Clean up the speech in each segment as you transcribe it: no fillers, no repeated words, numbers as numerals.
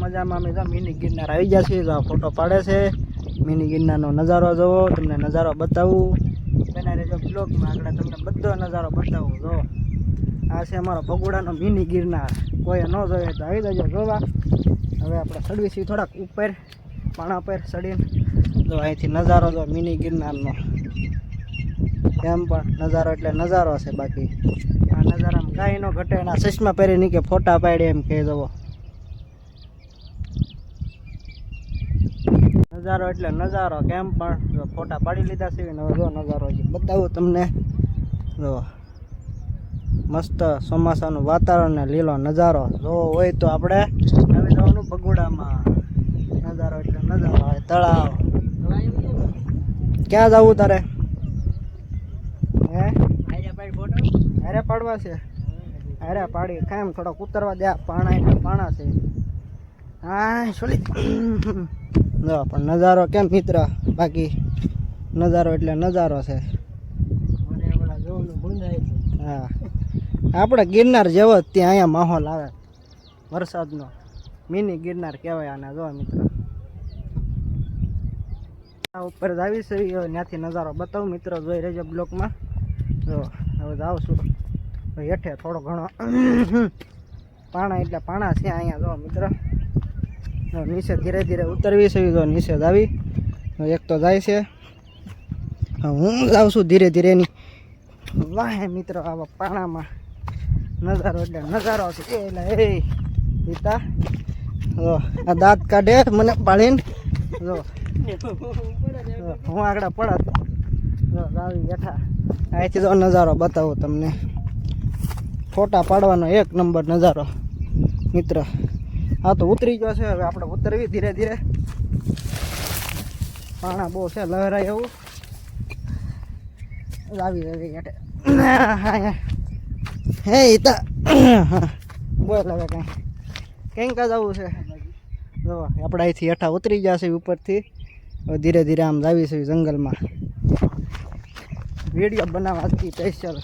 મજામાં અમે તો મિની ગિરનાર આવી ગયા છીએ. તો ફોટો પાડે છે મિની ગિરનારનો નજારો જોવો, તમને નજારો બતાવું. બેના રેજો બ્લોગમાં આગળ તમને બધો નજારો બતાવું. જો આ છે અમારો ભગોડાનો મિની ગિરનાર. કોઈ ન જોઈએ તો આવી જજો જોવા. હવે આપણે ચડવી છીએ થોડાક ઉપર પાણા પર ચડીને. જો અહીંથી નજારો જો મિની ગિરનારનો. એમ પણ નજારો એટલે નજારો છે. બાકી આ નજારામાં કાંઈ ન ઘટે. એના ચશ્મા પહેરી નહીં કે ફોટા પાડે એમ કહે જવો. નજારો એટલે નજારો. કેમ પણ જો ફોટા પાડી લીધા છે ને હવે જો નજારો બતાવું તમને. જો મસ્ત ચોમાસાનું વાતાવરણ ને લીલો નજારો જોવો હોય તો આપણે આવી જવાનું ભગોડામાં. નજારો એટલે નજારો. હવે તળાવ ક્યાં જવું તારે? અરે પાડવા છે. અરે પાડી કાયમ થોડોક ઉતરવા દે. પાણા એટલે પાણા છે. હા સોલી જો પણ નજારો કેમ મિત્ર? બાકી નજારો એટલે નજારો છે. હા આપણે ગિરનાર જેવો જ ત્યાં અહીંયા માહોલ આવે વરસાદનો. મિની ગિરનાર કહેવાય આને. જો મિત્ર આ ઉપર જ આવી છે ત્યાંથી નજારો બતાવું મિત્રો. જોઈ રહેજો બ્લોકમાં. જો હવે જાઉં છું હેઠે થોડો ઘણો પાણા એટલે પાણા છે અહીંયા. જો મિત્ર નીચે ધીરે ધીરે ઉતરવી છે. તો નીચે જ આવી એક તો જાય છે. હું જાઉં છું ધીરે ધીરે ની વાહે મિત્રો. આવા પાણામાં નજારો એટલે નજારો છે. એટલે એ પિતા જો આ દાંત કાઢે મને પાડીને. જો હું આગળ પડત. જો આવી બેઠા અહીંથી તો નજારો બતાવું તમને. ફોટા પાડવાનો એક નંબર નજારો મિત્ર. હા તો ઉતરી ગયો છે. હવે આપણે ઉતરવી ધીરે ધીરે. પાણા બહુ છે લહેરાય એવું. આવી હેઠે હે ઈતા બોલ હવે કંઈ કા જવું છે. જો આપણે અહીંથી હેઠા ઉતરી ગયા છે ઉપરથી. ધીરે ધીરે આમ જાવી છે જંગલમાં. વિડીયો બનાવવાથી સ્પેશિયલ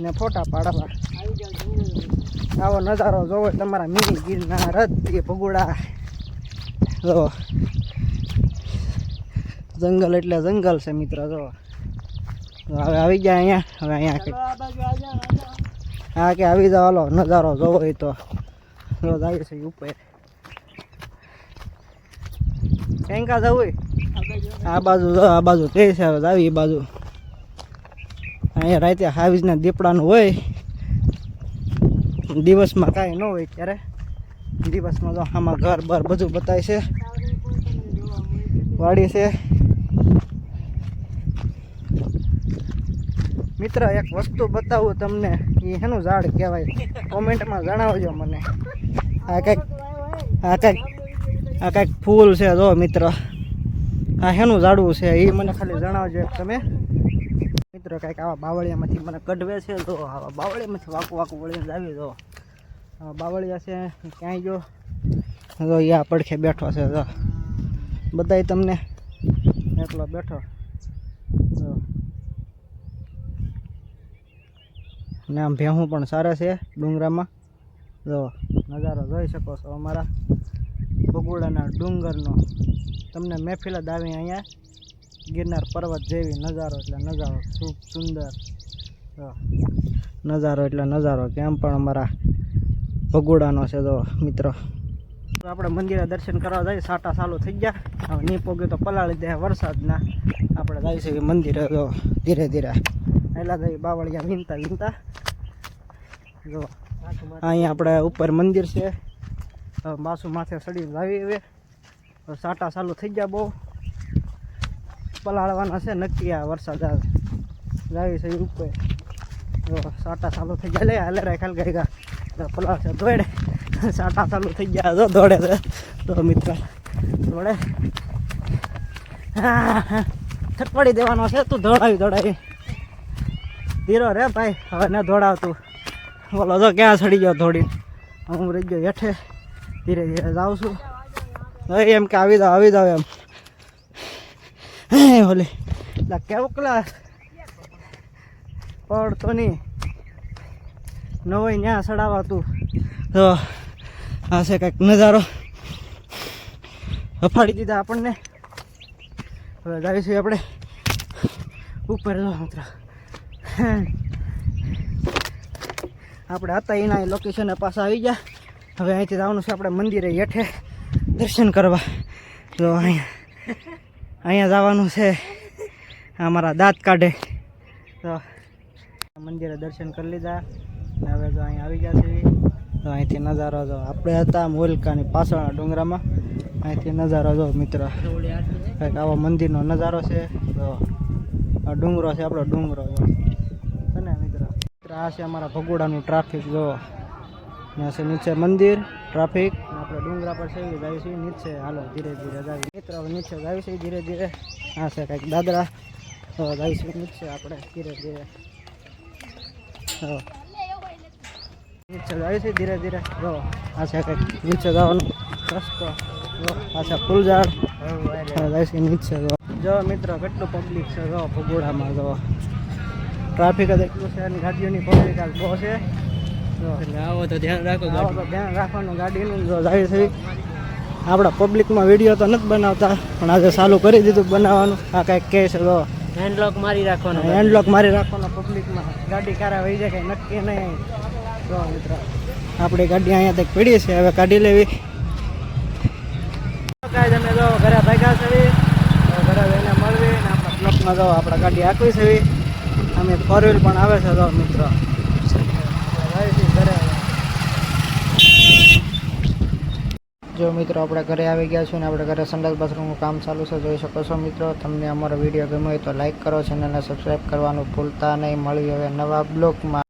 ને ફોટા પાડવા. આવો નજારો જોવો તમારા મિની ગિરનાર જ એ ભગોડા. જો જંગલ એટલે જંગલ છે મિત્ર. જો હવે આવી ગયા અહીંયા. હવે અહીંયા હા કે આવી જાવ. હાલો નજારો જોવો હોય તો રોજ આવી છે ઉપર. ક્યાંય કા જવું આ બાજુ. આ બાજુ તે છે. હવે આવી એ બાજુ. અહીંયા રાતે હાવીજના દીપડાનું હોય. દિવસમાં કાંઈ ન હોય ત્યારે. દિવસમાં તો આમાં ઘર બર બધું બતાય છે. વાડી છે મિત્ર. એક વસ્તુ બતાવું તમને. એ શેનું ઝાડ કહેવાય કોમેન્ટમાં જણાવજો મને. આ કંઈક ફૂલ છે જો મિત્ર. આ શેનું ઝાડવું છે એ મને ખાલી જણાવજો તમે મિત્ર. કંઈક આવા બાવળિયામાંથી મને કઢવે છે. તો આવા બાવળિયામાંથી વાકું વાકું વળીને આવી. જો આવા બાવળિયા છે ક્યાંય જો. જો યા પડખે બેઠો છે. જો બધાય તમને એટલો બેઠો. જો ને આમ ભેહું પણ સારા છે ડુંગરામાં. જો નજારો જોઈ શકો છો અમારા ભગોડાના ડુંગરનો. તમને મહેફિલ જ આવી અહીંયા ગિરનાર પર્વત જેવી. નજારો એટલે નજારો ખૂબ સુંદર. નજારો એટલે નજારો. કેમ પણ અમારા ભગોડાનો છે. જો મિત્રો આપણે મંદિરે દર્શન કરવા જઈએ. સાટા ચાલુ થઈ ગયા. હવે નહીં પોગ્યું તો પલાળી દે વરસાદના. આપણે જઈએ છીએ મંદિરે. જો ધીરે ધીરે પહેલા જઈએ બાવળિયા વીનતા વીનતા. જો અહીંયા આપણે ઉપર મંદિર છે. બાસુ માથે ચડીને લાવી. હવે સાટા ચાલુ થઈ ગયા. બહુ પલાળવાના છે નક્કી. આ વરસાદ આવે લાવી છે ઉપર. જો સાટા ચાલુ થઈ ગયા. લે હાલે રે ખાલ ગઈ પલાળ છે દોડે. સાટા ચાલુ થઈ ગયા. જો દોડે છે તો મિત્ર દોડે. હા થટપડી દેવાનો છે. તું દોડાવી ધીરો રે ભાઈ. હવે ન દોડાવતું. બોલો તો ક્યાં ચડી ગયો દોડી. હું રહી ગયો હેઠે. ધીરે ધીરે જાઉં છું. એમ કે આવી જાવ એમ. ઓલે કેવું કલા પડતો નહીં ન હોય ત્યાં ચડાવાતું. તો આ છે કંઈક નજારો અફાડી દીધા આપણને. હવે જાવીશું આપણે ઉપર. જો મિત્રો આપણે હતા એના લોકેશને પાછા આવી ગયા. હવે અહીંથી જવાનું છે આપણે મંદિરે હેઠે દર્શન કરવા. જો અહીંયા જવાનું છે. અમારા દાંત કાઢે. તો મંદિરે દર્શન કરી લીધા. હવે જો અહીંયા આવી ગયા છે. તો અહીંથી નજારો જો આપણે હતા મોલકાની પાછળના ડુંગરામાં. અહીંથી નજારો જો મિત્ર કંઈક આવો મંદિરનો નજારો છે. તો આ ડુંગરો છે આપણો ડુંગરો જો છે ને મિત્ર. આ છે અમારા ભગોડાનું ટ્રાફિક. જો ત્યાં છે નીચે મંદિર ટ્રાફિક. આપણે ડુંગરા પર છે જાય છે નીચે. હાલો ધીરે ધીરે જાય મિત્ર. હવે નીચે જાય છે ધીરે ધીરે. આ છે કંઈક દાદરા. તો જાય છે નીચે આપણે ધીરે ધીરે. નીચે જાય છે ધીરે ધીરે. જો આ છે કંઈક નીચે જવાનો રસ્તો. જો આ છે ફૂલઝાડ. જાય છે નીચે. જો મિત્રો કેટલું પબ્લિક છે. જો ભગોડામાં જો ટ્રાફિક જ એટલું છે અને ગાડીઓની પબ્લિક આજ બહુ છે. આવો તો ધ્યાન રાખો. આવો તો ધ્યાન રાખવાનું ગાડીનું. જો જાય છે આપણા પબ્લિકમાં વિડીયો તો નથી બનાવતા પણ આજે ચાલુ કરી દીધું બનાવવાનું. આ કંઈક કહે છે. જો હેન્ડલોક મારી રાખવાનો. હેન્ડલોક મારી રાખવાનો પબ્લિકમાં. ગાડી કારા વહી જાય કંઈ નક્કી નહીં. જો મિત્ર આપણી ગાડી અહીંયા તક પડી છે. હવે કાઢી લેવી. કાંઈ તમે જો ઘરે ભાગ્યા છે. ઘરે એને મળવી ને આપણા બ્લોકમાં જો આપણા ગાડી આંકવી છે. અમે ફોર વ્હીલ પણ આવે છે. જો મિત્રો ઘરે જો મિત્રો આપણે ઘરે આવી ગયા છીએ ને આપણે ઘરે સંડાસ બાથરૂમનું કામ ચાલુ છે. જોઈ શકો છો મિત્રો. તમને અમારો વિડીયો ગમ્યો હોય તો લાઈક કરો. ચેનલને સબસ્ક્રાઈબ કરવાનું ભૂલતા નહીં. મળી હવે નવા બ્લોગમાં.